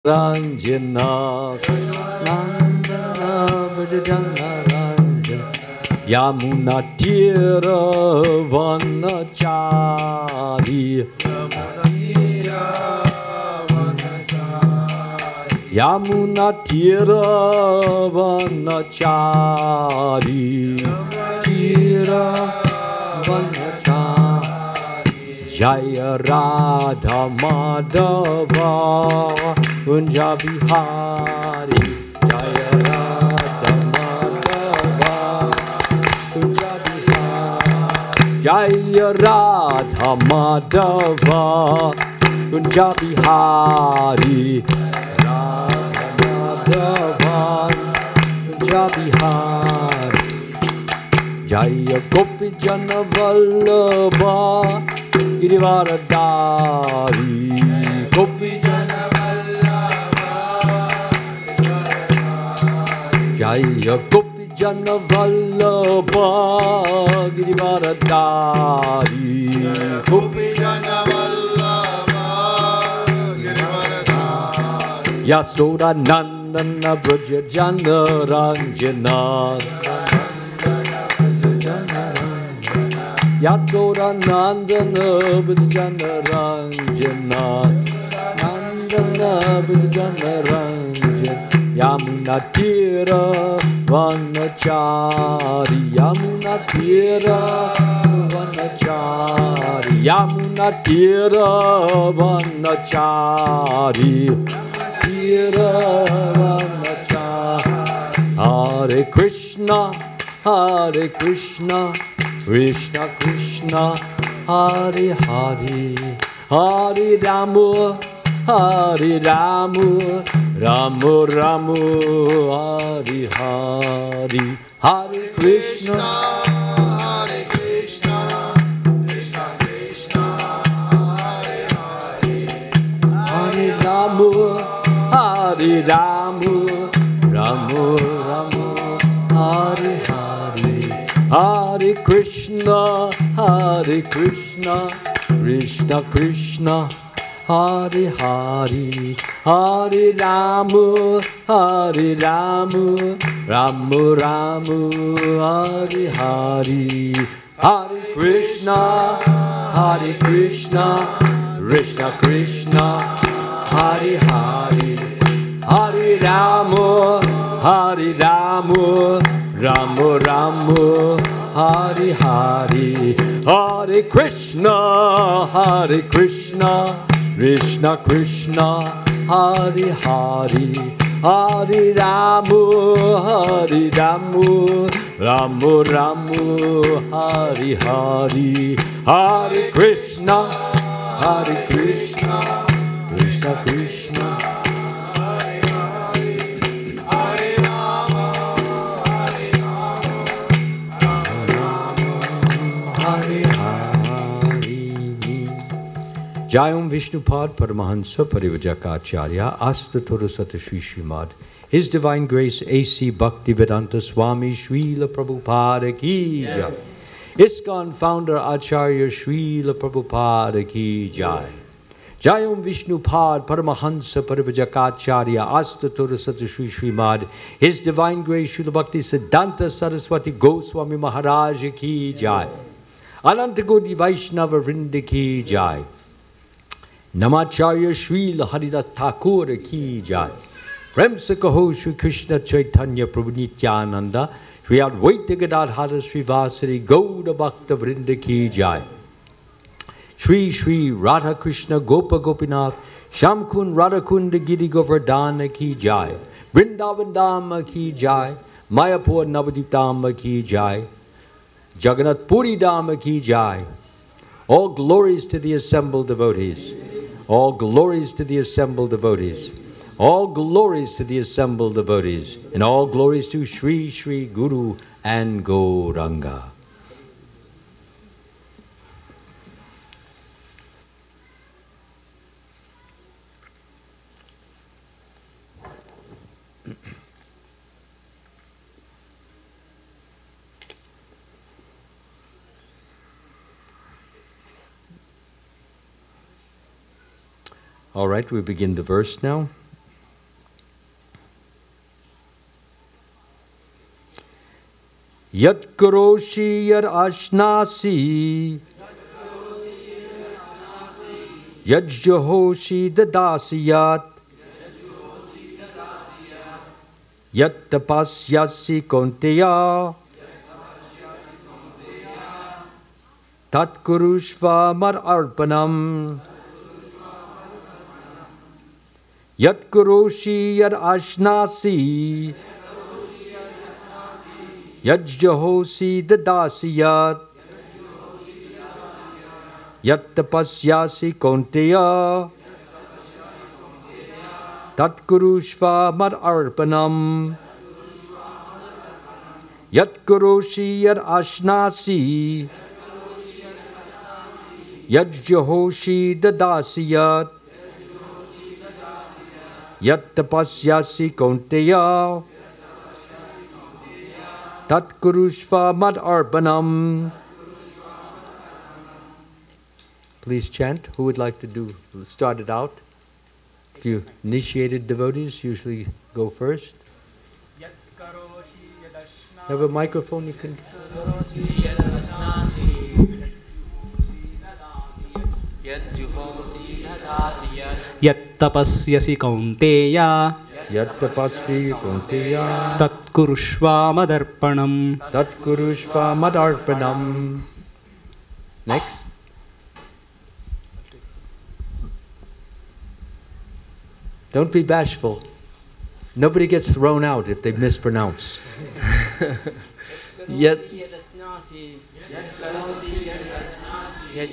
Ranjana Nandana Bhajana Ranjana Yamuna Tira Vanachari Yamuna Tira Vanachari Tira Vanachari Jaya Radha Madhava Kunja Bihari Jaya Radha Madhava Kunja Bihari Jaya Radha Madhava Kunja Bihari Radha Madhava Kunja Bihari Jaya Gopi Jana Vallabha Girivaradari Gopi Jana Jaya Gopi Jana Vallabha Girivaradari Gopi Jana Vallabha Girivaradari Yasoda Nandana Braja Jana Ranjana Yasoda Nandana Braja Jana Ranjana Nandana Braja Jana Ranjana Yamuna Tira Vanachari Yamuna Tira Vanachari Yamuna Tira Vanachari Tira Vanachari Hare Krishna Hare Krishna Krishna Krishna Hare Hare Hare Rama Hare Rama Rama Rama Hare Hare Hare Krishna Hare Krishna Krishna Krishna Hare Hare Hare Rama Hare Rama Rama Rama Hare Hare Hare Krishna Hare Krishna Krishna Krishna Hare Hare Hare Rama Hare Rama Rama Rama Hare Hare Hare Krishna Hare Krishna Krishna Krishna Hare Hare Hare Rama Hare Rama Rama Rama Hare Hare Hare Krishna Hare Krishna Krishna Krishna Hare Hare Hare Rama Hare Rama Rama Rama Hare Hare Hare Krishna Hare Krishna Krishna Krishna Jayam Vishnupad Paramahansa Parivajakacharya Astathura Sata Shri Srimad His Divine Grace A.C. Bhaktivedanta Swami Srila Prabhupada Ki Jai ISKCON Founder Acharya Srila Prabhupada Ki Jai Jayam Vishnupad Paramahansa Parivajakacharya Astathura Sata Shri Srimad His Divine Grace Srila Bhakti Siddhanta Saraswati Goswami Maharaj Ki Jai Anantagodi Vaishnava Vrinda Ki Jai Namacharya Srila Haridas Thakur Ki Jai Prem se kaho Shri Krishna Chaitanya Prabhu Nityananda Shri Advaita Gadadhara Sri Vasari Gauda Bhakta Vrinda Ki Jai Shri Shri Radha Krishna Gopa Gopinath Shamkun Radhakunda Giri Govardhana Ki Jai Vrindavan Dhamma Ki Jai Mayapur Navadip Dhamma Ki Jai Jagannath Puri Dhamma Ki Jai All glories to the assembled devotees. All glories to the assembled devotees. All glories to the assembled devotees. And all glories to Shri Shri Guru and Gauranga. All right, we begin the verse now. Yat karoshi yad ashnasi. Yad jahoshi dadasiyat. Yat tapasyasi konteya. Tat kurushva mad arpanam. Yat kuroshi yad ashnasi. Yad jahosi dadasiyat. Yat tapasyasi konteya. Tat kurushva mad arpanam. Yat kuroshi yad ashnasi. Yad jahoshi dadasiyat. Yat tapasyasi konteya. Tat kurushva mad arpanam. Please chant. Who would like to start it out? A few initiated devotees usually go first. Have a microphone you can. Yat tapasyasi kaunteya. Yat tapasvi konteya. Tat kurushva madarpanam. Tat kurushva madarpanam. Next. Don't be bashful. Nobody gets thrown out if they mispronounce. Yat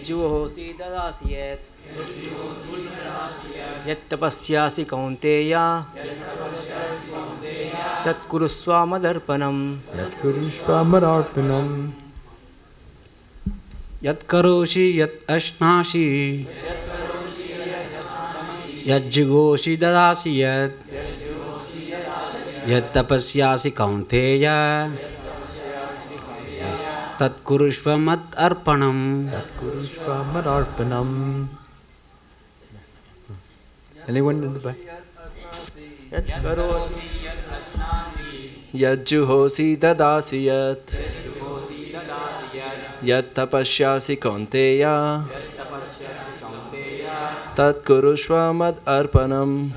juhosi dadasiyat. Yat tapasyasi kaunteya. Tat kurusva madarpanam. Yat kurushva madarpanam. Yat karoshi yat ashnashi. Yat jigoshi dadasiyat. Yat tapasyasi kaunteya. Tat kurushva mad arpanam. Tat kurushva madarpanam. Anyone in the back? Yat juhosi dadasiyat. Yat tapasyasi kaunteya. Tat kurushva mad arpanam.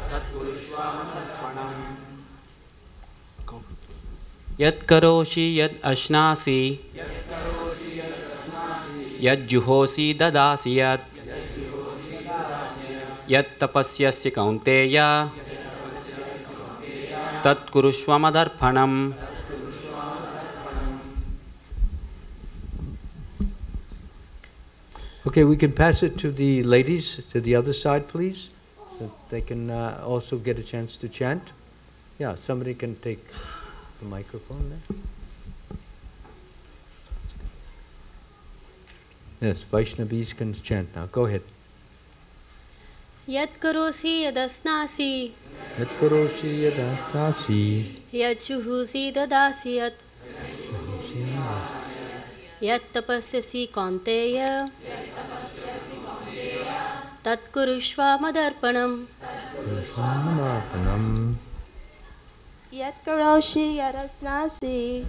Yat karoshi yat ashnasi. Yat juhosi dadasiyat. Yat tapasyasi kaunteya. Tat kurushva madarpanam. Okay, we can pass it to the ladies to the other side, please. So they can also get a chance to chant. Yeah, somebody can take the microphone there. Yes, Vaishnavis can chant now. Go ahead. Yat karosi yadasnasi. Yat karoshi yadasnasi. Yat juhusi dadasiyat. Yat tapasyasi kaunteya. Tat kurushva madarpanam. Yat karoshi yadasnasi.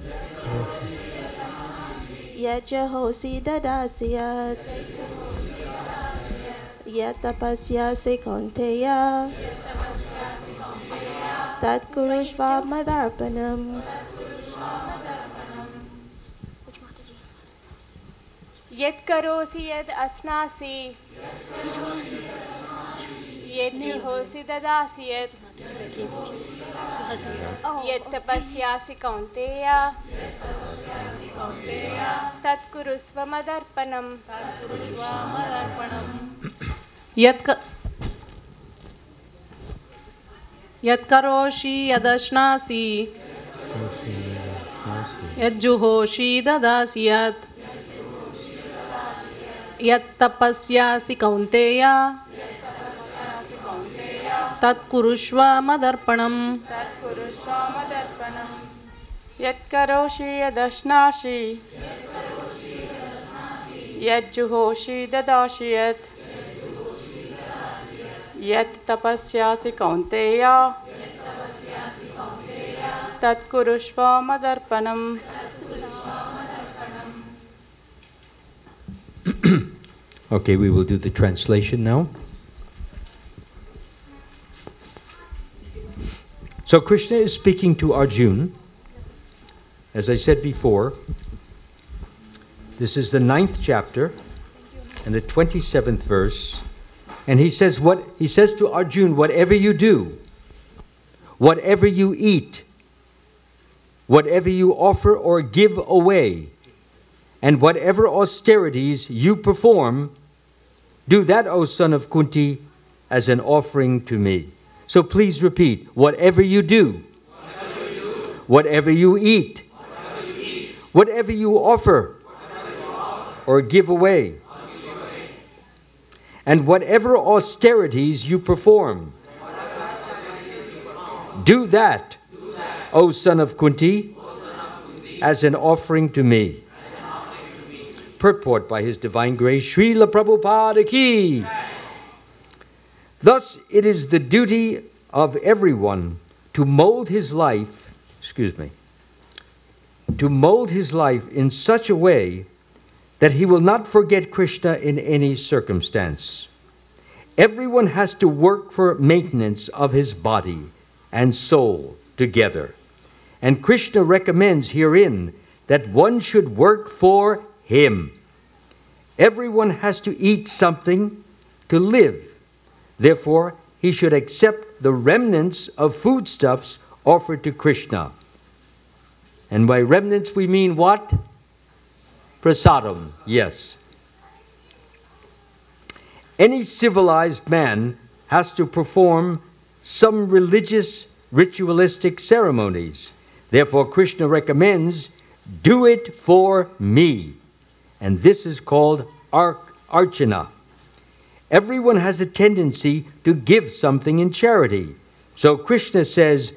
Yat jahosi dadasiyat. Yat tapasyasi kaunteya. Tat kurushva madarpanam. Yat karosi yad asnasi. Yat juhosi dadasiyat. Yat tapasyasi kaunteya. Tat kurusva madarpanam. Yat karoshi yadashnasi. Yat juhoshi dadasiyat. Yat tapasyasi kaunteya. Tat kurushva madarpanam. Yat karoshi yadashnashi. Yat juhoshi dadashiyat. Yat tapasyasi kaunteya. Tat kurushva madarpanam. Okay, we will do the translation now. So Krishna is speaking to Arjuna. As I said before, this is the 9th chapter and the 27th verse. And he says to Arjuna, whatever you do, whatever you eat, whatever you offer or give away, and whatever austerities you perform, do that, O son of Kunti, as an offering to me. So please repeat, whatever you do, whatever you eat, whatever you offer or give away, and whatever austerities you perform, do that, O son of Kunti, as an offering to me. Purport by His Divine Grace, Srila Prabhupada Ki. Thus, it is the duty of everyone to mold his life, to mold his life in such a way that he will not forget Krishna in any circumstance. Everyone has to work for maintenance of his body and soul together. And Krishna recommends herein that one should work for him. Everyone has to eat something to live. Therefore, he should accept the remnants of foodstuffs offered to Krishna. And by remnants we mean what? Prasadam, yes. Any civilized man has to perform some religious, ritualistic ceremonies. Therefore, Krishna recommends, do it for me. And this is called archana. Everyone has a tendency to give something in charity. So Krishna says,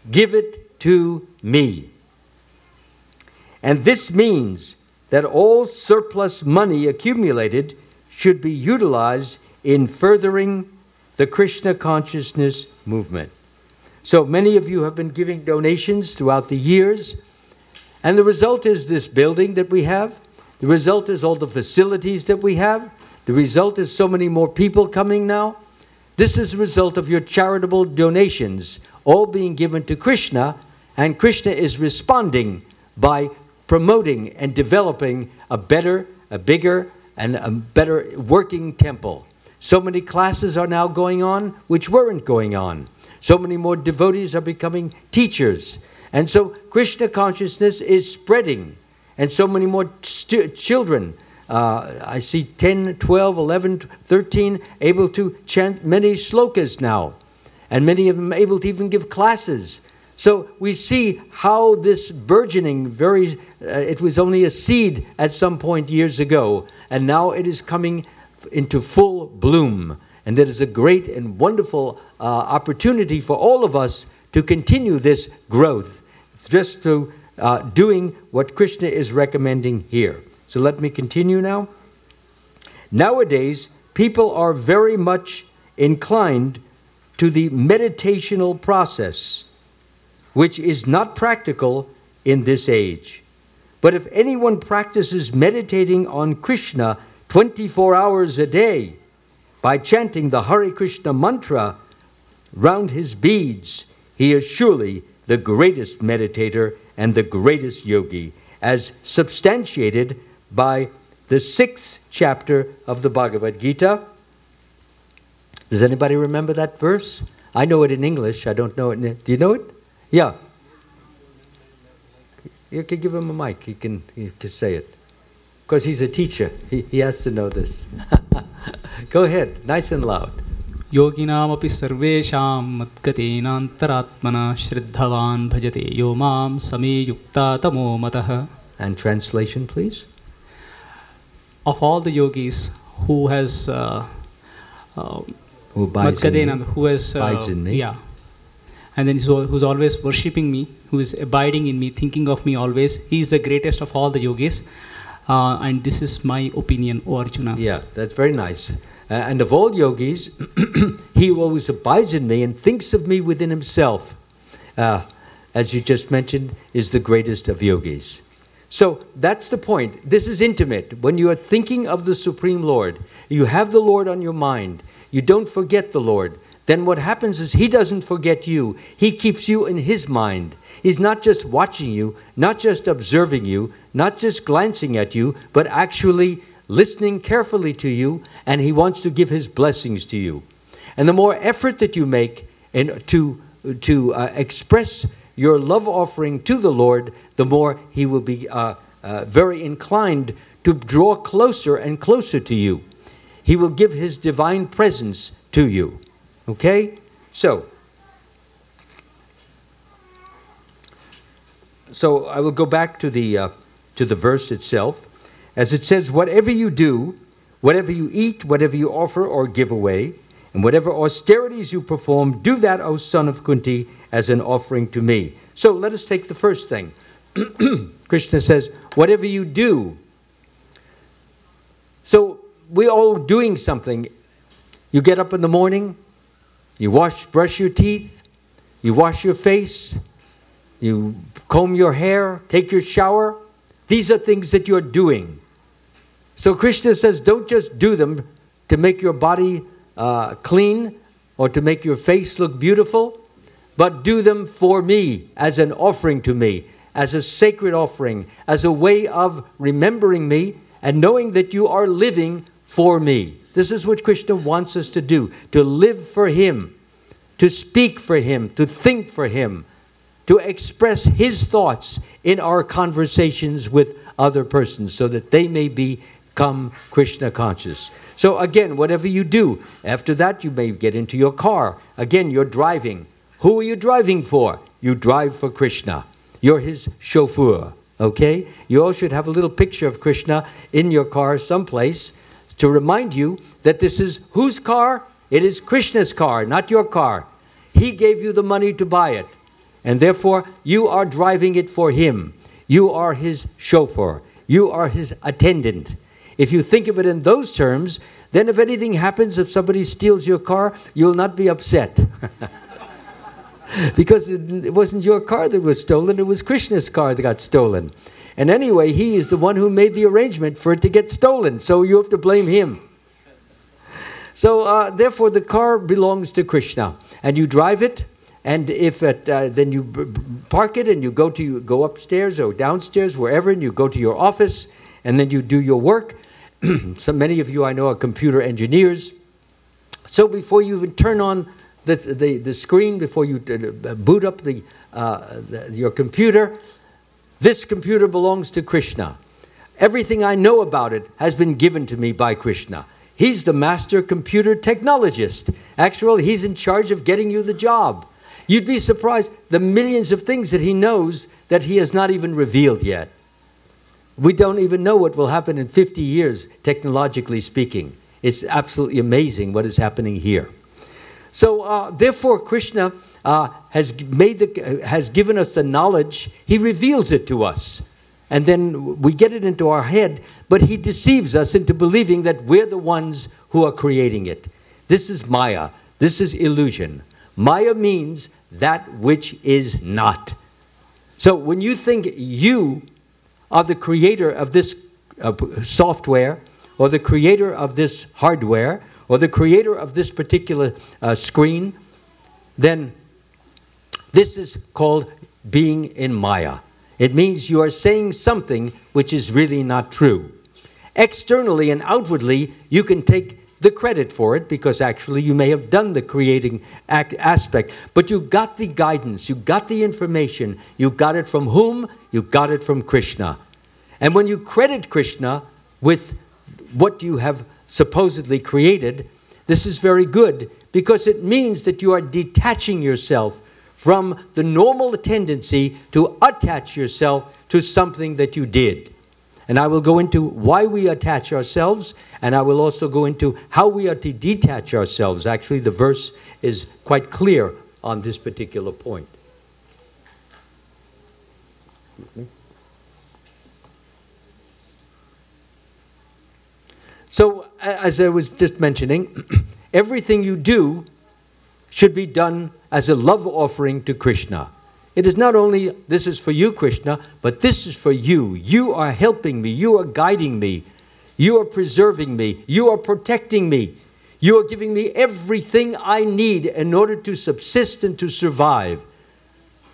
give it to me. And this means that all surplus money accumulated should be utilized in furthering the Krishna consciousness movement. So many of you have been giving donations throughout the years, and the result is this building that we have. The result is all the facilities that we have. The result is so many more people coming now. This is the result of your charitable donations, all being given to Krishna, and Krishna is responding by promoting and developing a better, a bigger, and a better working temple. So many classes are now going on which weren't going on. So many more devotees are becoming teachers. And so Krishna consciousness is spreading. And so many more children, I see 10, 12, 11, 13, able to chant many slokas now. And many of them able to even give classes. So we see how this burgeoning, it was only a seed at some point years ago, and now it is coming into full bloom. And that is a great and wonderful opportunity for all of us to continue this growth, just to doing what Krishna is recommending here. So let me continue now. Nowadays, people are very much inclined to the meditational process, which is not practical in this age. But if anyone practices meditating on Krishna 24 hours a day by chanting the Hare Krishna mantra round his beads, he is surely the greatest meditator and the greatest yogi, as substantiated by the 6th chapter of the Bhagavad Gita. Does anybody remember that verse? I know it in English. I don't know it. Do you know it? Yeah. You can give him a mic. He can say it. Because he's a teacher. He has to know this. Go ahead. Nice and loud. योगिनामपि सर्वेषां मद्गतेनान्तरात्मना श्रद्धवान् भजते यो मां समे युक्ता तमो मतः. And translation, please. Of all the yogis who has Abides in me. Yeah, and then who's always worshipping me, who is abiding in me, thinking of me always, he is the greatest of all the yogis. And this is my opinion, O Arjuna. Yeah, that's very nice. And of all yogis, he who always abides in me and thinks of me within himself, as you just mentioned, is the greatest of yogis. So that's the point. This is intimate. When you are thinking of the Supreme Lord, you have the Lord on your mind, you don't forget the Lord, then what happens is He doesn't forget you. He keeps you in His mind. He's not just watching you, not just observing you, not just glancing at you, but actually listening carefully to you, and He wants to give His blessings to you. And the more effort that you make to express your love offering to the Lord, the more He will be very inclined to draw closer and closer to you. He will give His divine presence to you. Okay? So I will go back to the verse itself. As it says, whatever you do, whatever you eat, whatever you offer or give away, and whatever austerities you perform, do that, O son of Kunti, as an offering to me. So let us take the first thing. Krishna says, whatever you do. So we're all doing something. You get up in the morning, you brush your teeth, you wash your face, you comb your hair, take your shower. These are things that you're doing. So Krishna says, don't just do them to make your body clean or to make your face look beautiful, but do them for me, as an offering to me, as a sacred offering, as a way of remembering me and knowing that you are living for me. This is what Krishna wants us to do, to live for Him, to speak for Him, to think for Him, to express His thoughts in our conversations with other persons so that they may become Krishna conscious. So again, whatever you do, after that you may get into your car. Again, you're driving. Who are you driving for? You drive for Krishna. You're His chauffeur, okay? You all should have a little picture of Krishna in your car someplace to remind you that this is whose car? It is Krishna's car, not your car. He gave you the money to buy it. And therefore, you are driving it for Him. You are His chauffeur. You are His attendant. If you think of it in those terms, then if anything happens, if somebody steals your car, you'll not be upset. Because it wasn't your car that was stolen, it was Krishna's car that got stolen. And anyway, He is the one who made the arrangement for it to get stolen, so you have to blame Him. So therefore, the car belongs to Krishna, and you drive it. And if then you park it and you go upstairs or downstairs, wherever, and you go to your office, and then you do your work. So many of you I know are computer engineers. So before you even turn on the screen, before you boot up your computer, this computer belongs to Krishna. Everything I know about it has been given to me by Krishna. He's the master computer technologist. Actually, He's in charge of getting you the job. You'd be surprised the millions of things that He knows that He has not even revealed yet. We don't even know what will happen in 50 years, technologically speaking. It's absolutely amazing what is happening here. So therefore, Krishna has given us the knowledge. He reveals it to us. And then we get it into our head, but He deceives us into believing that we're the ones who are creating it. This is Maya. This is illusion. Maya means that which is not. So when you think you are the creator of this software, or the creator of this hardware, or the creator of this particular screen, then this is called being in Maya. It means you are saying something which is really not true. Externally and outwardly, you can take the credit for it, because actually you may have done the creating aspect, but you got the guidance, you got the information. You got it from whom? You got it from Krishna. And when you credit Krishna with what you have supposedly created, this is very good, because it means that you are detaching yourself from the normal tendency to attach yourself to something that you did. And I will go into why we attach ourselves, and I will also go into how we are to detach ourselves. Actually, the verse is quite clear on this particular point. So, as I was just mentioning, everything you do should be done as a love offering to Krishna. it is not only, this is for you, Krishna, but this is for you. You are helping me. You are guiding me. You are preserving me. You are protecting me. You are giving me everything I need in order to subsist and to survive.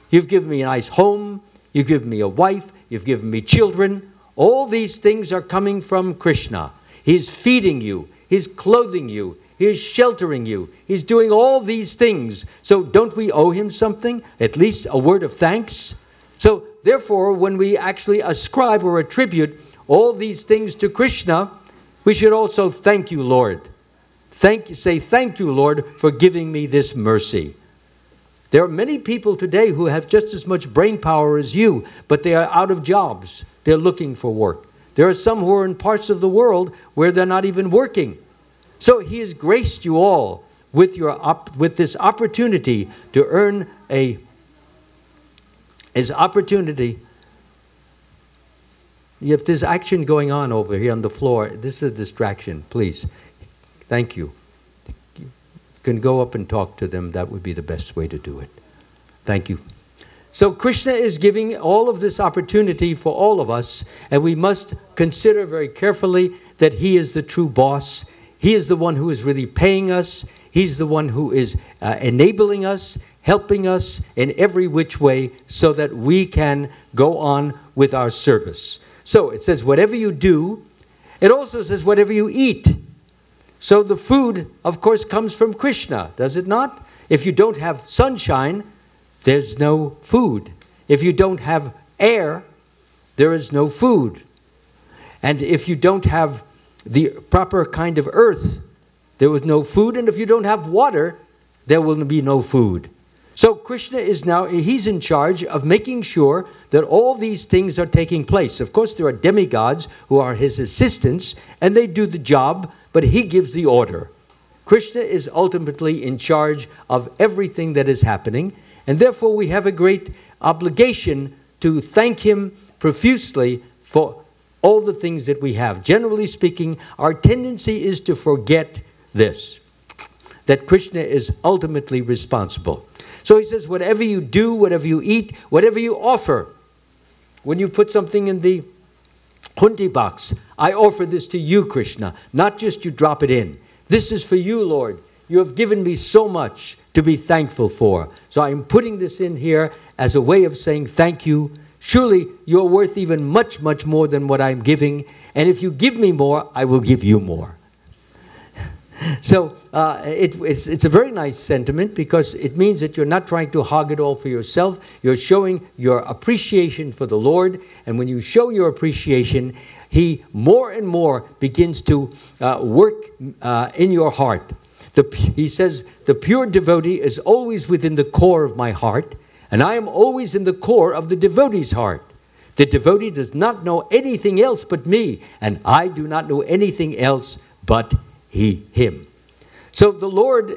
You've given me a nice home. You've given me a wife. You've given me children. All these things are coming from Krishna. He's feeding you. He's clothing you. He's sheltering you. He's doing all these things. So don't we owe him something? At least a word of thanks? So therefore, when we actually ascribe or attribute all these things to Krishna, we should also thank you, Lord. Say thank you, Lord, for giving me this mercy. There are many people today who have just as much brain power as you, but they are out of jobs. They're looking for work. There are some who are in parts of the world where they're not even working. So he has graced you all with this opportunity to earn his opportunity. If there's action going on over here on the floor, this is a distraction, please. Thank you. You can go up and talk to them. That would be the best way to do it. Thank you. So Krishna is giving all of this opportunity for all of us, and we must consider very carefully that he is the true boss. He is the one who is really paying us. He's the one who is enabling us, helping us in every which way so that we can go on with our service. So it says, whatever you do. It also says, whatever you eat. So the food, of course, comes from Krishna, does it not? If you don't have sunshine, there's no food. If you don't have air, there is no food. And if you don't have the proper kind of earth, there was no food. And if you don't have water, there will be no food. So Krishna is now, he's in charge of making sure that all these things are taking place. Of course, there are demigods who are his assistants, and they do the job, but he gives the order. Krishna is ultimately in charge of everything that is happening, and therefore we have a great obligation to thank him profusely for all the things that we have. Generally speaking, our tendency is to forget this, that Krishna is ultimately responsible. So he says, whatever you do, whatever you eat, whatever you offer. When you put something in the hunti box, I offer this to you, Krishna, not just you drop it in. This is for you, Lord. You have given me so much to be thankful for. So I'm putting this in here as a way of saying thank you. Surely you're worth even much, much more than what I'm giving. And if you give me more, I will give you more. So it's a very nice sentiment, because it means that you're not trying to hog it all for yourself. You're showing your appreciation for the Lord. And when you show your appreciation, he more and more begins to work in your heart. He says, the pure devotee is always within the core of my heart, and I am always in the core of the devotee's heart. The devotee does not know anything else but me, and I do not know anything else but him. So the Lord,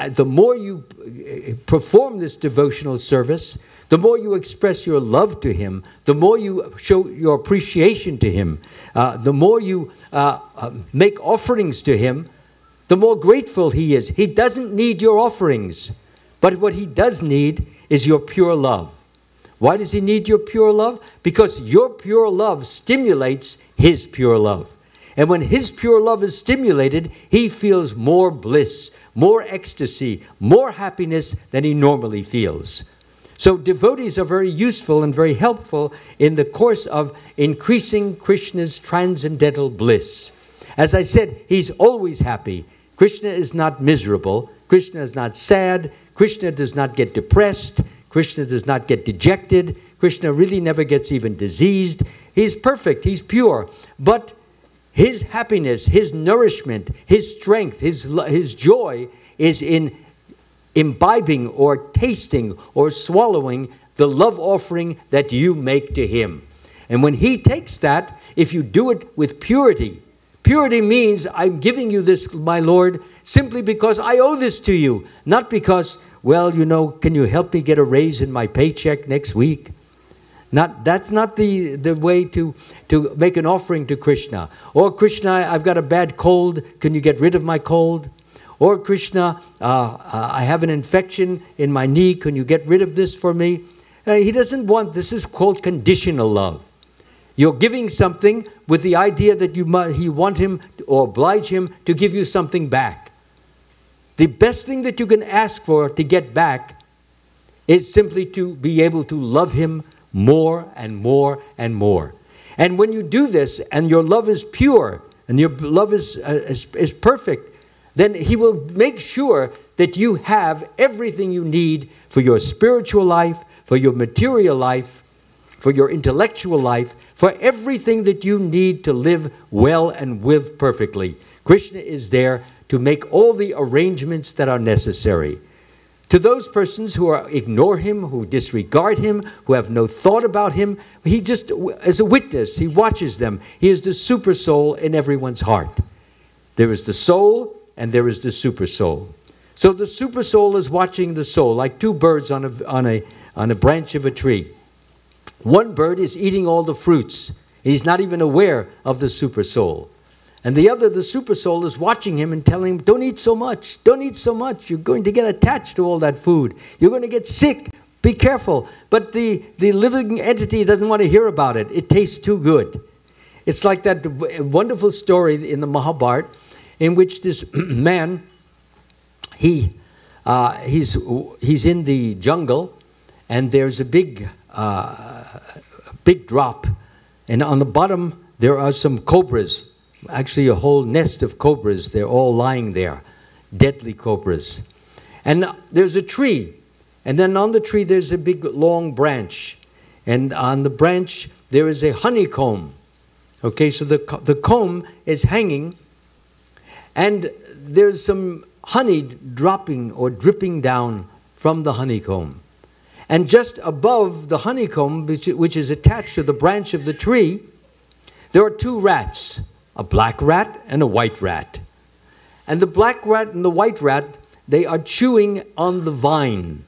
the more you perform this devotional service, the more you express your love to him, the more you show your appreciation to him, the more you make offerings to him, the more grateful he is. He doesn't need your offerings, but what he does need is your pure love. Why does he need your pure love? Because your pure love stimulates his pure love. And when his pure love is stimulated, he feels more bliss, more ecstasy, more happiness than he normally feels. So devotees are very useful and very helpful in the course of increasing Krishna's transcendental bliss. As I said, he's always happy. Krishna is not miserable. Krishna is not sad. Krishna does not get depressed. Krishna does not get dejected. Krishna really never gets even diseased. He's perfect. He's pure. But his happiness, his nourishment, his strength, his joy is in imbibing or tasting or swallowing the love offering that you make to him. And when he takes that, if you do it with purity, purity means I'm giving you this, my Lord, simply because I owe this to you, not because, well, you know, can you help me get a raise in my paycheck next week? That's not the way to make an offering to Krishna. Or Krishna, I've got a bad cold. Can you get rid of my cold? Or Krishna, I have an infection in my knee. Can you get rid of this for me? He doesn't want, this is called conditional love. You're giving something with the idea that you want him or oblige him to give you something back. The best thing that you can ask for to get back is simply to be able to love him more and more and more. And when you do this and your love is pure and your love is perfect, then he will make sure that you have everything you need for your spiritual life, for your material life, for your intellectual life, for everything that you need to live well and live perfectly. Krishna is there to make all the arrangements that are necessary. To those persons who ignore him, who disregard him, who have no thought about him, he just, as a witness, he watches them. He is the super soul in everyone's heart. There is the soul and there is the super soul. So the super soul is watching the soul, like two birds on a branch of a tree. One bird is eating all the fruits. He's not even aware of the super soul. And the other, the super soul, is watching him and telling him, don't eat so much. Don't eat so much. You're going to get attached to all that food. You're going to get sick. Be careful. But the living entity doesn't want to hear about it. It tastes too good. It's like that wonderful story in the Mahabharata in which this man, he's in the jungle and there's a big drop. And on the bottom, there are some cobras. Actually, a whole nest of cobras. They're all lying there. Deadly cobras. And there's a tree. And then on the tree, there's a big, long branch. And on the branch, there is a honeycomb. Okay, so the comb is hanging. And there's some honey dropping or dripping down from the honeycomb. And just above the honeycomb, which is attached to the branch of the tree, there are two rats. A black rat and a white rat. And the black rat and the white rat, they are chewing on the vine.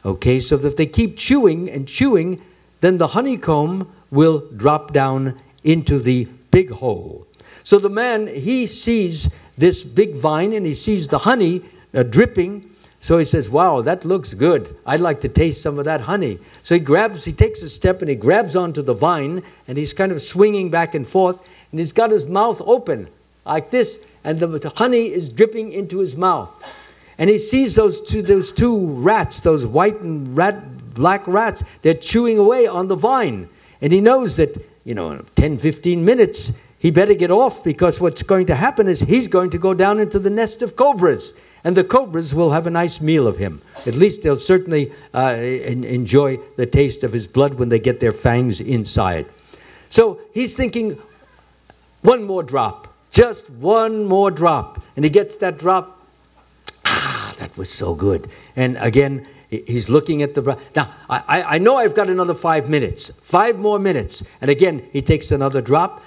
Okay, so if they keep chewing and chewing, then the honeycomb will drop down into the big hole. So the man, he sees this big vine and he sees the honey dripping. So he says, wow, that looks good. I'd like to taste some of that honey. So he takes a step and he grabs onto the vine and he's kind of swinging back and forth. And he's got his mouth open like this, and the honey is dripping into his mouth. And he sees those two rats, those white and black rats, they're chewing away on the vine. And he knows that, in 10, 15 minutes, he better get off, because what's going to happen is he's going to go down into the nest of cobras. And the cobras will have a nice meal of him. At least they'll certainly enjoy the taste of his blood when they get their fangs inside. So he's thinking, one more drop, just one more drop. And he gets that drop. That was so good. And again, he's looking at the... Now, I know I've got another 5 minutes. 5 more minutes. And again, he takes another drop.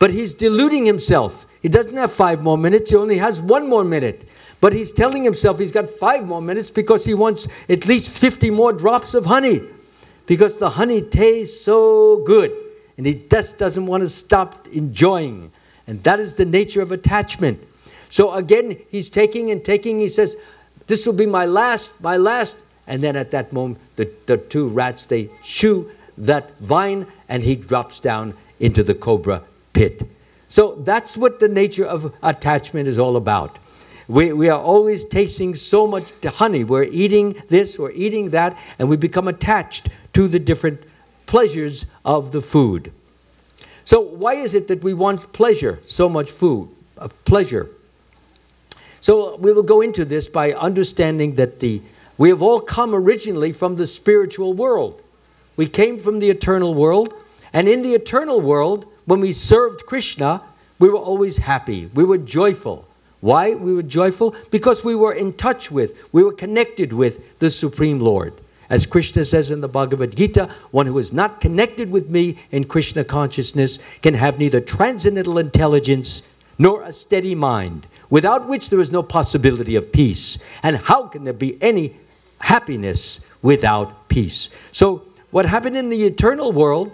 But he's deluding himself. He doesn't have 5 more minutes. He only has 1 more minute. But he's telling himself he's got 5 more minutes because he wants at least 50 more drops of honey. Because the honey tastes so good. And he just doesn't want to stop enjoying. And that is the nature of attachment. So again, he's taking and taking. He says, this will be my last. And then at that moment, the two rats, they chew that vine and he drops down into the cobra pit. So that's what the nature of attachment is all about. We are always tasting so much honey. We're eating this, we're eating that, and we become attached to the different pleasures of the food. So why is it that we want pleasure, so much food, pleasure? So we will go into this by understanding that we have all come originally from the spiritual world. We came from the eternal world, and in the eternal world, when we served Krishna, we were always happy. We were joyful. Why we were joyful? Because we were in touch with, we were connected with the Supreme Lord. As Krishna says in the Bhagavad Gita, one who is not connected with me in Krishna consciousness can have neither transcendental intelligence nor a steady mind, without which there is no possibility of peace. And how can there be any happiness without peace? So what happened in the eternal world,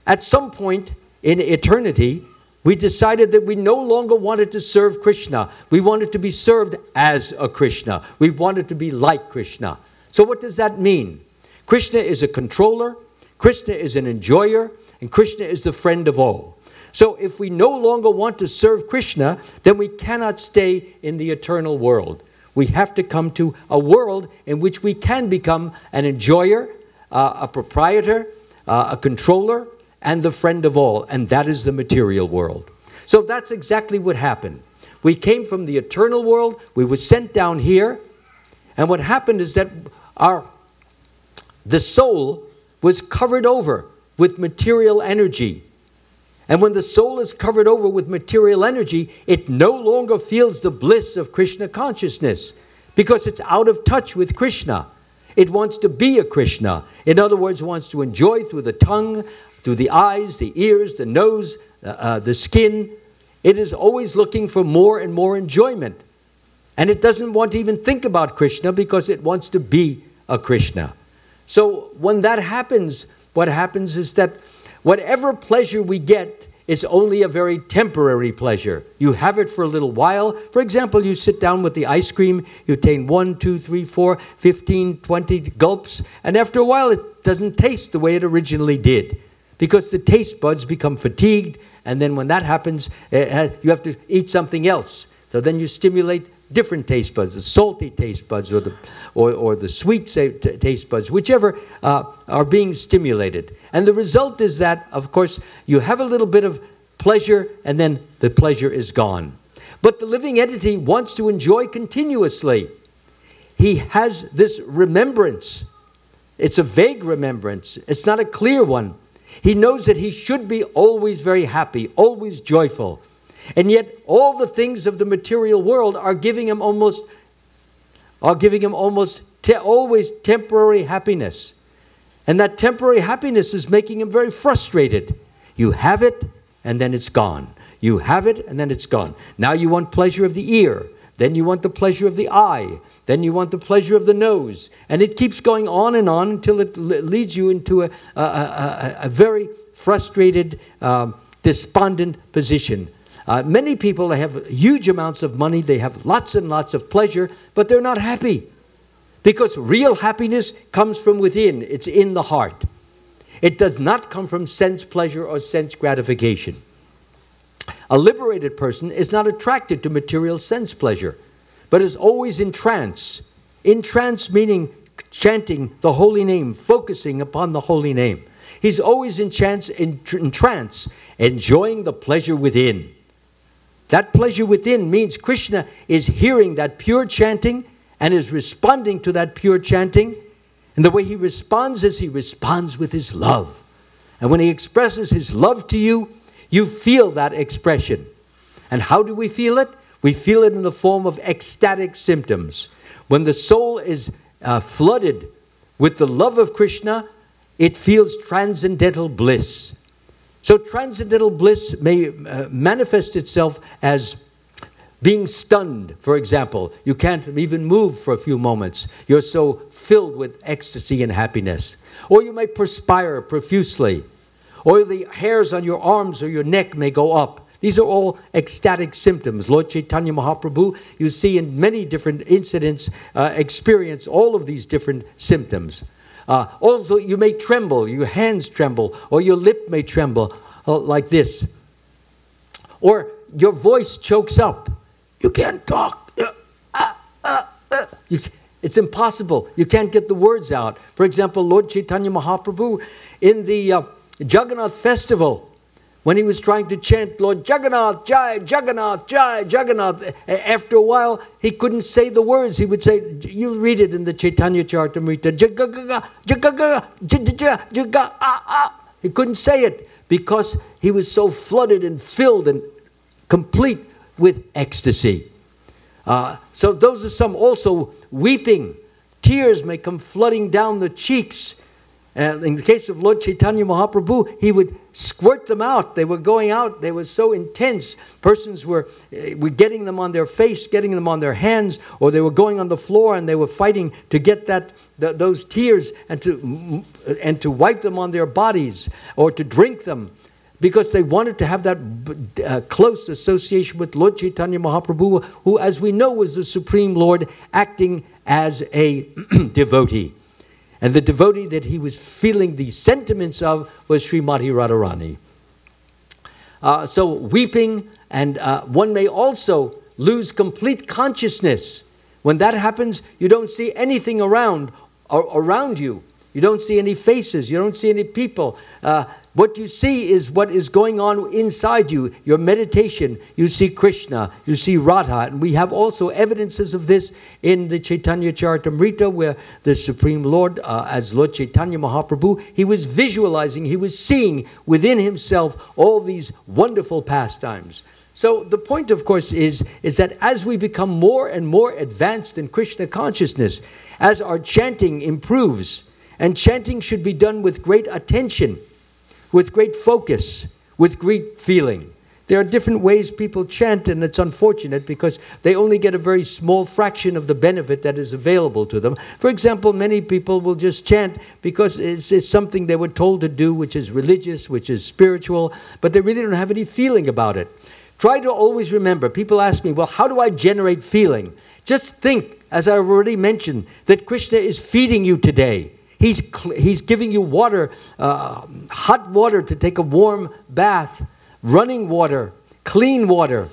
at some point in eternity, We decided that we no longer wanted to serve Krishna. We wanted to be served as a Krishna. We wanted to be like Krishna. So what does that mean? Krishna is a controller, Krishna is an enjoyer, and Krishna is the friend of all. So if we no longer want to serve Krishna, then we cannot stay in the eternal world. We have to come to a world in which we can become an enjoyer, a proprietor, a controller, and the friend of all. And that is the material world. So that's exactly what happened. We came from the eternal world. We were sent down here. And what happened is that the soul was covered over with material energy. And when the soul is covered over with material energy, it no longer feels the bliss of Krishna consciousness because it's out of touch with Krishna. It wants to be a Krishna. In other words, wants to enjoy through the tongue, through the eyes, the ears, the nose, the skin. It is always looking for more and more enjoyment. And it doesn't want to even think about Krishna because it wants to be a Krishna. So when that happens, what happens is that whatever pleasure we get is only a very temporary pleasure. You have it for a little while. For example, you sit down with the ice cream, you take 1, 2, 3, 4, 15, 20 gulps, and after a while it doesn't taste the way it originally did because the taste buds become fatigued, and then when that happens, you have to eat something else. So then you stimulate different taste buds, the salty taste buds or the sweet taste buds, whichever are being stimulated. And the result is that, of course, you have a little bit of pleasure and then the pleasure is gone. But the living entity wants to enjoy continuously. He has this remembrance. It's a vague remembrance. It's not a clear one. He knows that he should be always very happy, always joyful. And yet all the things of the material world are giving him always temporary happiness. And that temporary happiness is making him very frustrated. You have it and then it's gone. You have it and then it's gone. Now you want pleasure of the ear. Then you want the pleasure of the eye. Then you want the pleasure of the nose. And it keeps going on and on until it leads you into a very frustrated, despondent position. Many people, they have huge amounts of money, they have lots and lots of pleasure, but they're not happy. Because real happiness comes from within. It's in the heart. It does not come from sense pleasure or sense gratification. A liberated person is not attracted to material sense pleasure, but is always in trance. In trance meaning chanting the holy name, focusing upon the holy name. He's always in trance, enjoying the pleasure within. That pleasure within means Krishna is hearing that pure chanting and is responding to that pure chanting. And the way he responds is he responds with his love. And when he expresses his love to you, you feel that expression. And how do we feel it? We feel it in the form of ecstatic symptoms. When the soul is flooded with the love of Krishna, it feels transcendental bliss. So transcendental bliss may manifest itself as being stunned, for example. You can't even move for a few moments. You're so filled with ecstasy and happiness. Or you may perspire profusely. Or the hairs on your arms or your neck may go up. These are all ecstatic symptoms. Lord Chaitanya Mahaprabhu, you see in many different incidents, experience all of these different symptoms. Also, you may tremble, your hands tremble, or your lip may tremble like this. Or your voice chokes up. You can't talk. It's impossible. You can't get the words out. For example, Lord Chaitanya Mahaprabhu in the Jagannath festival, when he was trying to chant, Lord Jagannath, Jai, Jagannath, Jai, Jagannath, after a while, he couldn't say the words. He would say, you read it in the Chaitanya Charitamrita, Jagaga, Jagaga, Jaga, he couldn't say it because he was so flooded and filled and complete with ecstasy. So those are some. Also weeping. Tears may come flooding down the cheeks. In the case of Lord Chaitanya Mahaprabhu, he would squirt them out. They were going out. They were so intense. Persons were getting them on their face, getting them on their hands, or they were going on the floor and they were fighting to get those tears and to wipe them on their bodies or to drink them. because they wanted to have that close association with Lord Chaitanya Mahaprabhu, who, as we know, was the Supreme Lord acting as a devotee. And the devotee that he was feeling the sentiments of was Srimati Radharani. So weeping, and one may also lose complete consciousness. When that happens, you don't see anything around you. You don't see any faces. You don't see any people. What you see is what is going on inside you, your meditation. You see Krishna, you see Radha. And we have also evidences of this in the Chaitanya Charitamrita, where the Supreme Lord, as Lord Chaitanya Mahaprabhu, he was visualizing, he was seeing within himself all these wonderful pastimes. So the point, of course, is that as we become more and more advanced in Krishna consciousness, as our chanting improves, and chanting should be done with great attention, with great focus, with great feeling. There are different ways people chant, and it's unfortunate because they only get a very small fraction of the benefit that is available to them. For example, many people will just chant because it's something they were told to do, which is religious, which is spiritual, but they really don't have any feeling about it. Try to always remember, people ask me, well, how do I generate feeling? Just think, as I've already mentioned, that Krishna is feeding you today. He's giving you water, hot water to take a warm bath, running water, clean water,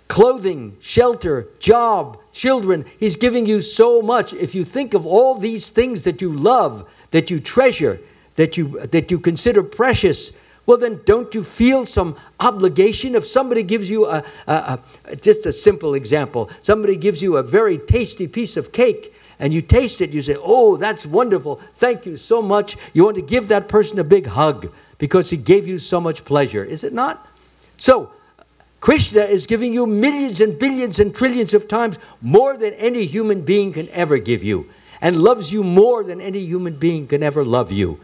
clothing, shelter, job, children. He's giving you so much. If you think of all these things that you love, that you treasure, that you consider precious, well then don't you feel some obligation? If somebody gives you just a simple example, somebody gives you a very tasty piece of cake, and you taste it, you say, oh, that's wonderful, thank you so much. You want to give that person a big hug because he gave you so much pleasure, is it not? So, Krishna is giving you millions and billions and trillions of times more than any human being can ever give you, and loves you more than any human being can ever love you.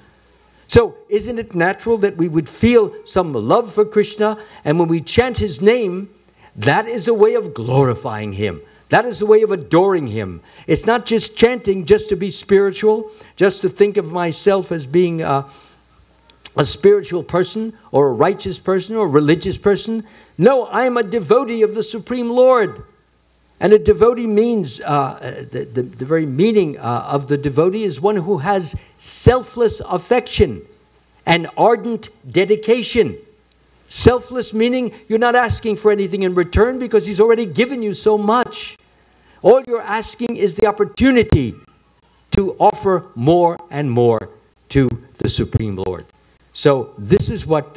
So, isn't it natural that we would feel some love for Krishna, and when we chant his name, that is a way of glorifying him. That is a way of adoring him. It's not just chanting just to be spiritual, just to think of myself as being a spiritual person or a righteous person or a religious person. No, I am a devotee of the Supreme Lord. And a devotee means, the very meaning of the devotee is one who has selfless affection and ardent dedication. Selfless meaning you're not asking for anything in return because he's already given you so much. All you're asking is the opportunity to offer more and more to the Supreme Lord. So this is what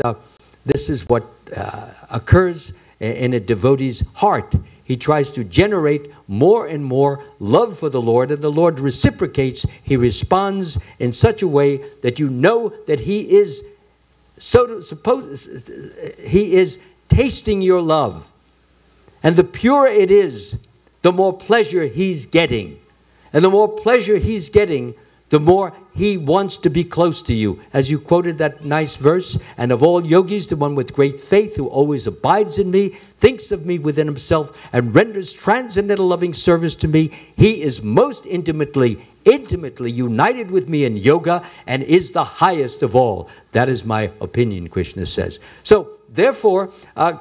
occurs in a devotee's heart. He tries to generate more and more love for the Lord, and the Lord reciprocates. He responds in such a way that you know that he is he is tasting your love. And the purer it is, the more pleasure he's getting. And the more pleasure he's getting, the more he wants to be close to you. As you quoted that nice verse, and of all yogis, the one with great faith who always abides in me, thinks of me within himself, and renders transcendental loving service to me, he is most intimately united with me in yoga and is the highest of all. That is my opinion, Krishna says. So, therefore,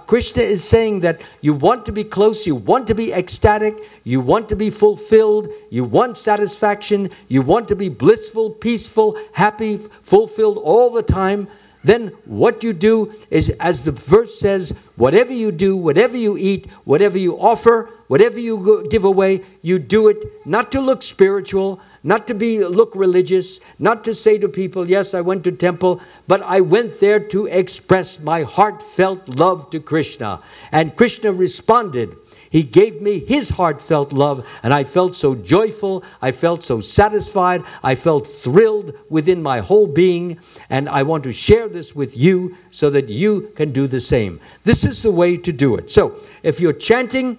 Krishna is saying that you want to be close, you want to be ecstatic, you want to be fulfilled, you want satisfaction, you want to be blissful, peaceful, happy, fulfilled all the time. Then what you do is, as the verse says, whatever you do, whatever you eat, whatever you offer, whatever you give away, you do it not to look spiritual, not to look religious, not to say to people, yes, I went to temple, but I went there to express my heartfelt love to Krishna. And Krishna responded. He gave me his heartfelt love, and I felt so joyful, I felt so satisfied, I felt thrilled within my whole being, and I want to share this with you so that you can do the same. This is the way to do it. So, if you're chanting,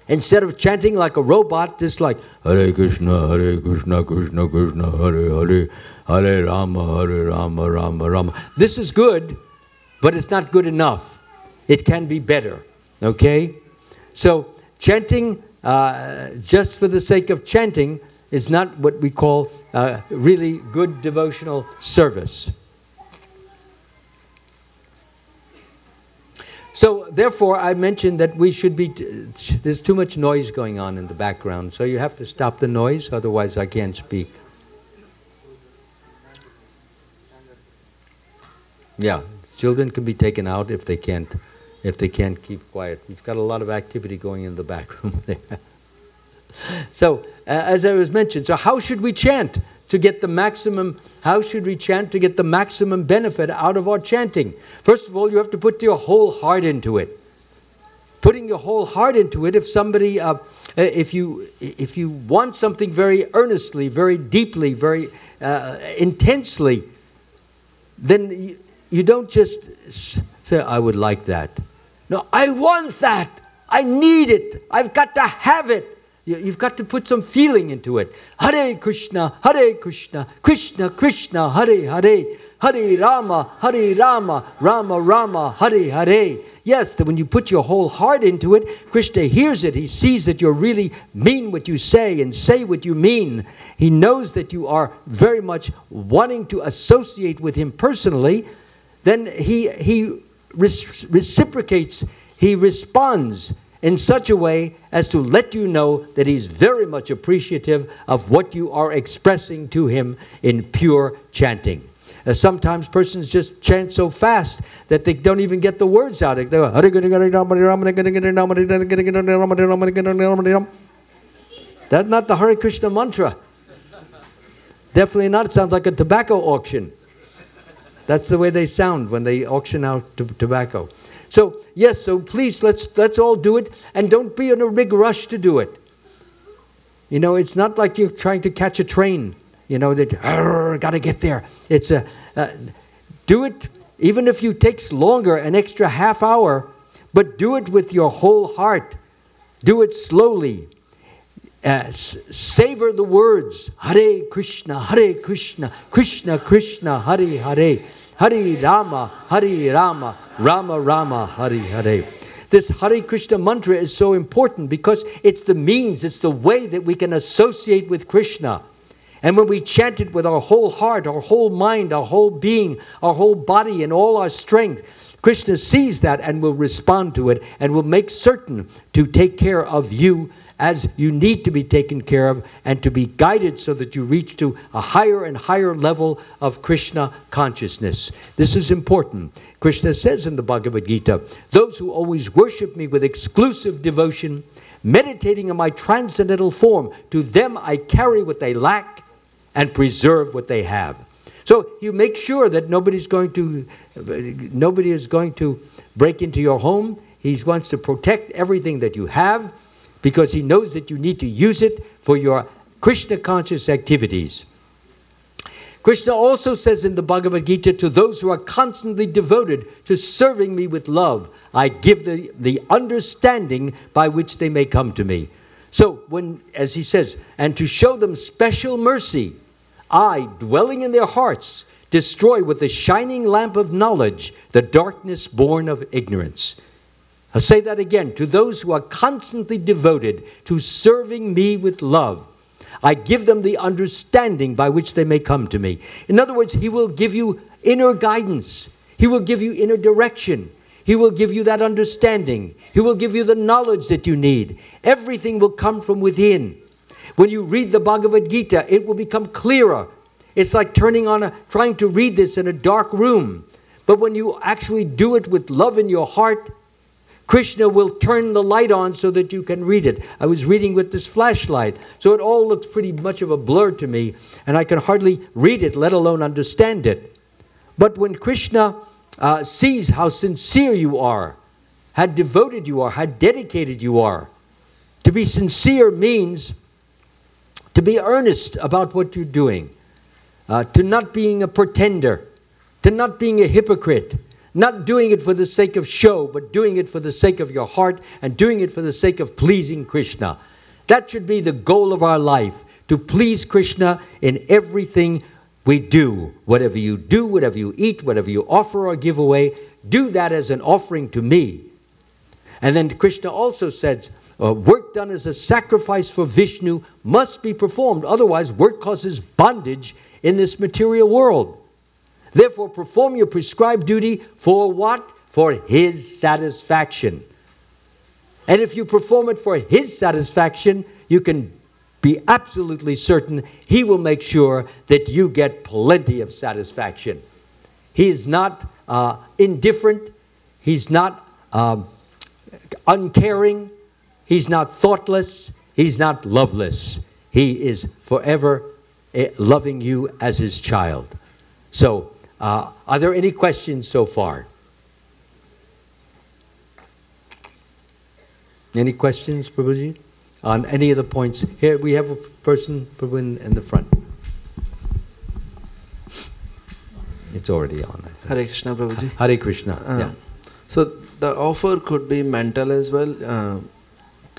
instead of chanting like a robot, just like Hare Krishna, Krishna Krishna, Hare Hare, Hare Rama, Rama Rama. This is good, but it's not good enough. It can be better, okay? So chanting just for the sake of chanting is not what we call really good devotional service. So therefore, I mentioned that we should be, there's too much noise going on in the background, so you have to stop the noise, otherwise I can't speak. Yeah, children can be taken out if they can't keep quiet. We've got a lot of activity going in the back room there. So, as I was mentioned, so how should we chant to get the maximum, how should we chant to get the maximum benefit out of our chanting? First of all, you have to put your whole heart into it. Putting your whole heart into it, if somebody, if you want something very earnestly, very deeply, very intensely, then you don't just say, I would like that. No, I want that. I need it. I've got to have it. You've got to put some feeling into it. Hare Krishna, Krishna Krishna, Hare Hare, Hare Rama, Rama Rama, Hare Hare. Yes, that when you put your whole heart into it, Krishna hears it. He sees that you really mean what you say and say what you mean. He knows that you are very much wanting to associate with him personally. Then he reciprocates, he responds in such a way as to let you know that he's very much appreciative of what you are expressing to him in pure chanting. Sometimes persons just chant so fast that they don't even get the words out. They go, that's not the Hare Krishna mantra. Definitely not. It sounds like a tobacco auction. That's the way they sound when they auction out tobacco. So, yes, so please, let's all do it, and don't be in a big rush to do it. You know, it's not like you're trying to catch a train, you know, that, got to get there. It's do it, even if it takes longer, an extra half hour, but do it with your whole heart. Do it slowly. Savor the words, Hare Krishna, Krishna Krishna, Hare Hare. Hare Rama, Rama Rama, Hare Hare. This Hare Krishna mantra is so important because it's the means, it's the way that we can associate with Krishna. And when we chant it with our whole heart, our whole mind, our whole being, our whole body, and all our strength, Krishna sees that and will respond to it and will make certain to take care of you as you need to be taken care of and to be guided so that you reach to a higher and higher level of Krishna consciousness. This is important. Krishna says in the Bhagavad Gita, those who always worship me with exclusive devotion, meditating on my transcendental form, to them I carry what they lack and preserve what they have. So you make sure that nobody is going to break into your home. He wants to protect everything that you have, because he knows that you need to use it for your Krishna conscious activities. Krishna also says in the Bhagavad Gita, to those who are constantly devoted to serving me with love, I give the understanding by which they may come to me. So, as he says, and to show them special mercy, I, dwelling in their hearts, destroy with the shining lamp of knowledge the darkness born of ignorance. I'll say that again. To those who are constantly devoted to serving me with love, I give them the understanding by which they may come to me. In other words, he will give you inner guidance. He will give you inner direction. He will give you that understanding. He will give you the knowledge that you need. Everything will come from within. When you read the Bhagavad Gita, it will become clearer. It's like trying to read this in a dark room. But when you actually do it with love in your heart, Krishna will turn the light on so that you can read it. I was reading with this flashlight, so it all looks pretty much of a blur to me, and I can hardly read it, let alone understand it. But when Krishna sees how sincere you are, how devoted you are, how dedicated you are, to be sincere means to be earnest about what you're doing, to not being a pretender, to not being a hypocrite, not doing it for the sake of show, but doing it for the sake of your heart and doing it for the sake of pleasing Krishna. That should be the goal of our life, to please Krishna in everything we do. Whatever you do, whatever you eat, whatever you offer or give away, do that as an offering to me. And then Krishna also says, work done as a sacrifice for Vishnu must be performed. Otherwise, work causes bondage in this material world. Therefore, perform your prescribed duty for what? for His satisfaction. And if you perform it for His satisfaction, you can be absolutely certain He will make sure that you get plenty of satisfaction. He is not indifferent. He's not uncaring. He's not thoughtless. He's not loveless. He is forever loving you as His child. So, are there any questions so far? Any questions, Prabhuji, on any of the points? Here we have a person, Prabhu, in the front. It's already on, I think. Hare Krishna, Prabhuji. Hare Krishna. Yeah. So the offer could be mental as well.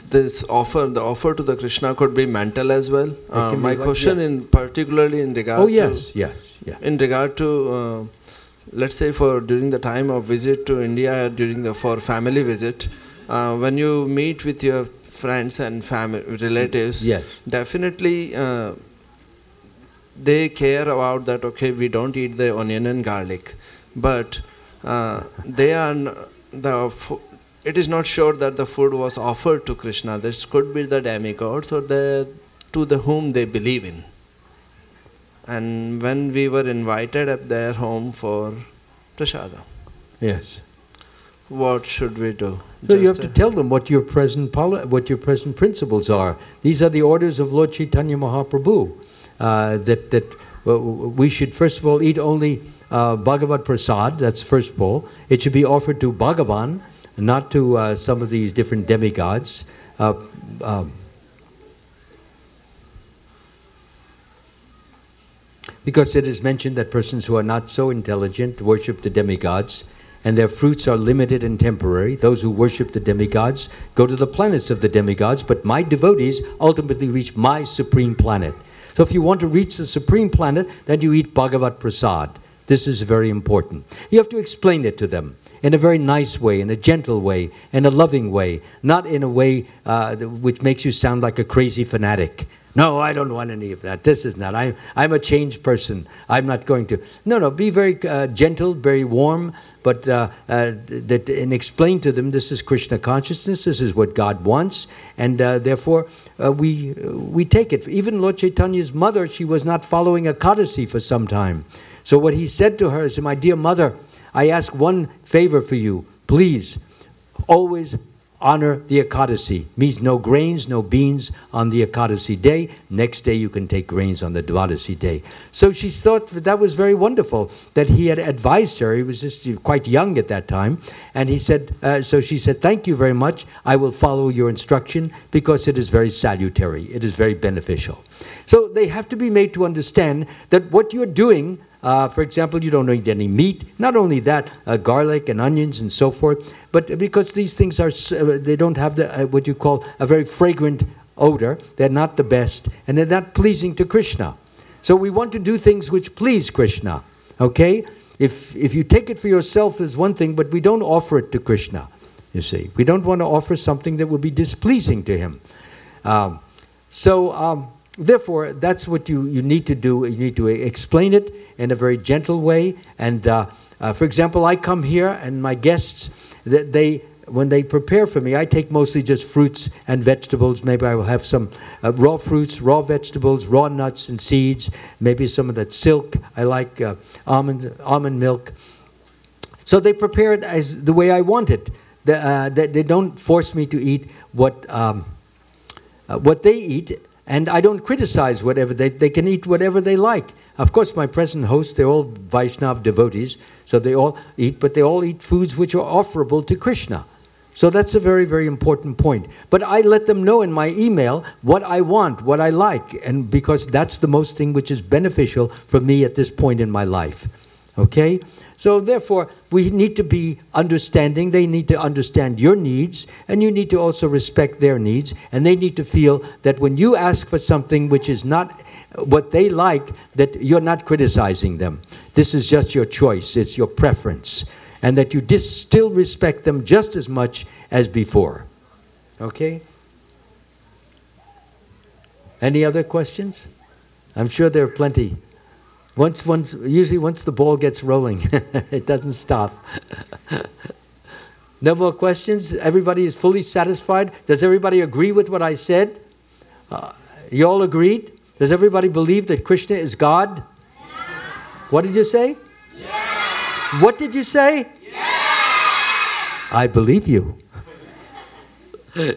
The offer to the Krishna could be mental as well. My question, particularly in regard in regard to, let's say, for during the time of visit to India, for family visit, when you meet with your friends and relatives, definitely they care about that. Okay, we don't eat the onion and garlic, but it is not sure that the food was offered to Krishna. This could be the demigods or to whom they believe in. And when we were invited at their home for prasada, yes, what should we do? So you have to tell them what your present principles are. These are the orders of Lord Chaitanya Mahaprabhu. That we should first of all eat only Bhagavad Prasad. That's first of all. It should be offered to Bhagavan, not to some of these different demigods. Because it is mentioned that persons who are not so intelligent worship the demigods, and their fruits are limited and temporary. Those who worship the demigods go to the planets of the demigods, but my devotees ultimately reach my supreme planet. So if you want to reach the supreme planet, then you eat Bhagavad Prasad. This is very important. You have to explain it to them in a very nice way, in a gentle way, in a loving way, not in a way which makes you sound like a crazy fanatic. No, I don't want any of that. This is not. I'm a changed person. I'm not going to. No. Be very gentle, very warm, but and explain to them this is Krishna consciousness. This is what God wants, and therefore we take it. Even Lord Chaitanya's mother, she was not following Ekadasi for some time. So what he said to her is, "My dear mother, I ask one favor for you. Please, always honor the Ekadasi." Means no grains, no beans on the Ekadasi day. Next day you can take grains on the Dvadasi day. So she thought that was very wonderful that he had advised her. He was just quite young at that time. And he said, so she said, "Thank you very much. I will follow your instruction because it is very salutary. It is very beneficial." So they have to be made to understand that what you're doing, for example, you don't eat any meat. Not only that, garlic and onions and so forth, but because these things are, they don't have the what you call a very fragrant odor. They're not the best, and they're not pleasing to Krishna. So we want to do things which please Krishna. Okay, if you take it for yourself, there's one thing, but we don't offer it to Krishna. You see, we don't want to offer something that would be displeasing to Him. Therefore, that's what you need to do. You need to explain it in a very gentle way. And for example, I come here and my guests, when they prepare for me, I take mostly just fruits and vegetables. Maybe I will have some raw fruits, raw vegetables, raw nuts and seeds. Maybe some of that silk. I like almond milk. So they prepare it as the way I want it. They don't force me to eat what they eat. And I don't criticize whatever. They can eat whatever they like. Of course, my present hosts, they're all Vaishnava devotees, so they all eat, but they all eat foods which are offerable to Krishna. So that's a very, very important point. But I let them know in my email what I want, what I like, and because that's the most thing which is beneficial for me at this point in my life. Okay? So therefore, we need to be understanding. They need to understand your needs, and you need to also respect their needs. And they need to feel that when you ask for something which is not what they like, that you're not criticizing them. This is just your choice. It's your preference. And that you still respect them just as much as before. Okay? Any other questions? I'm sure there are plenty. Usually once the ball gets rolling, it doesn't stop. No more questions? Everybody is fully satisfied? Does everybody agree with what I said? You all agreed? Does everybody believe that Krishna is God? Yes. What did you say? Yes. What did you say? Yes. I believe you.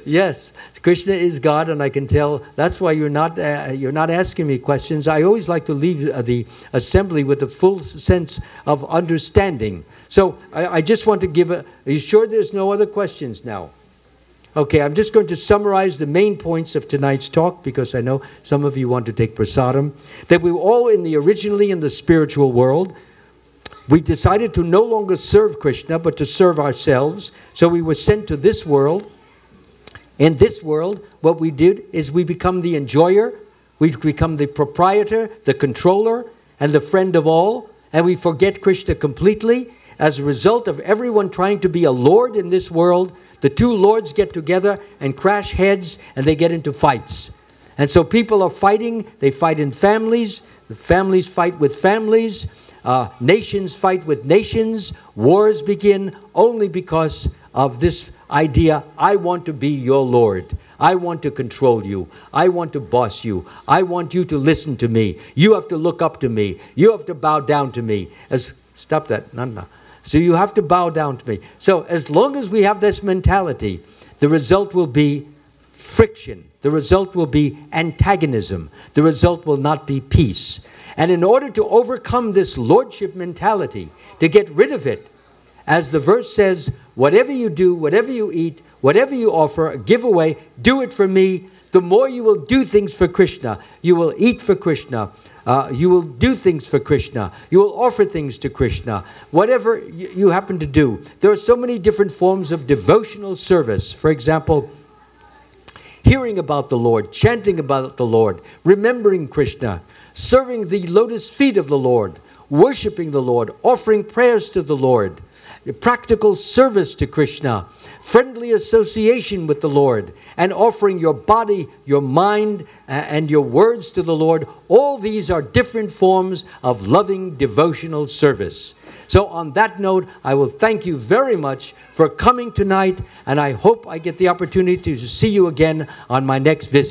Yes, Krishna is God, and I can tell. That's why you're not asking me questions. I always like to leave the assembly with a full sense of understanding. So I just want to give are you sure there's no other questions now? Okay, I'm just going to summarize the main points of tonight's talk, because I know some of you want to take prasadam. That we were all originally in the spiritual world. We decided to no longer serve Krishna, but to serve ourselves. So we were sent to this world. In this world, what we did is we become the enjoyer, we become the proprietor, the controller, and the friend of all, and we forget Krishna completely. As a result of everyone trying to be a lord in this world, the two lords get together and crash heads, and they get into fights. And so people are fighting. They fight in families. The families fight with families. Nations fight with nations. Wars begin only because of this idea, I want to be your Lord. I want to control you. I want to boss you. I want you to listen to me. You have to look up to me. You have to bow down to me. Stop that. No. So you have to bow down to me. So as long as we have this mentality, the result will be friction. The result will be antagonism. The result will not be peace. And in order to overcome this lordship mentality, to get rid of it, as the verse says, whatever you do, whatever you eat, whatever you offer, give away, do it for me. The more you will do things for Krishna, you will eat for Krishna, you will do things for Krishna, you will offer things to Krishna, whatever you happen to do. There are so many different forms of devotional service. For example, hearing about the Lord, chanting about the Lord, remembering Krishna, serving the lotus feet of the Lord, worshipping the Lord, offering prayers to the Lord, practical service to Krishna, friendly association with the Lord, and offering your body, your mind, and your words to the Lord. All these are different forms of loving devotional service. So on that note, I will thank you very much for coming tonight, and I hope I get the opportunity to see you again on my next visit.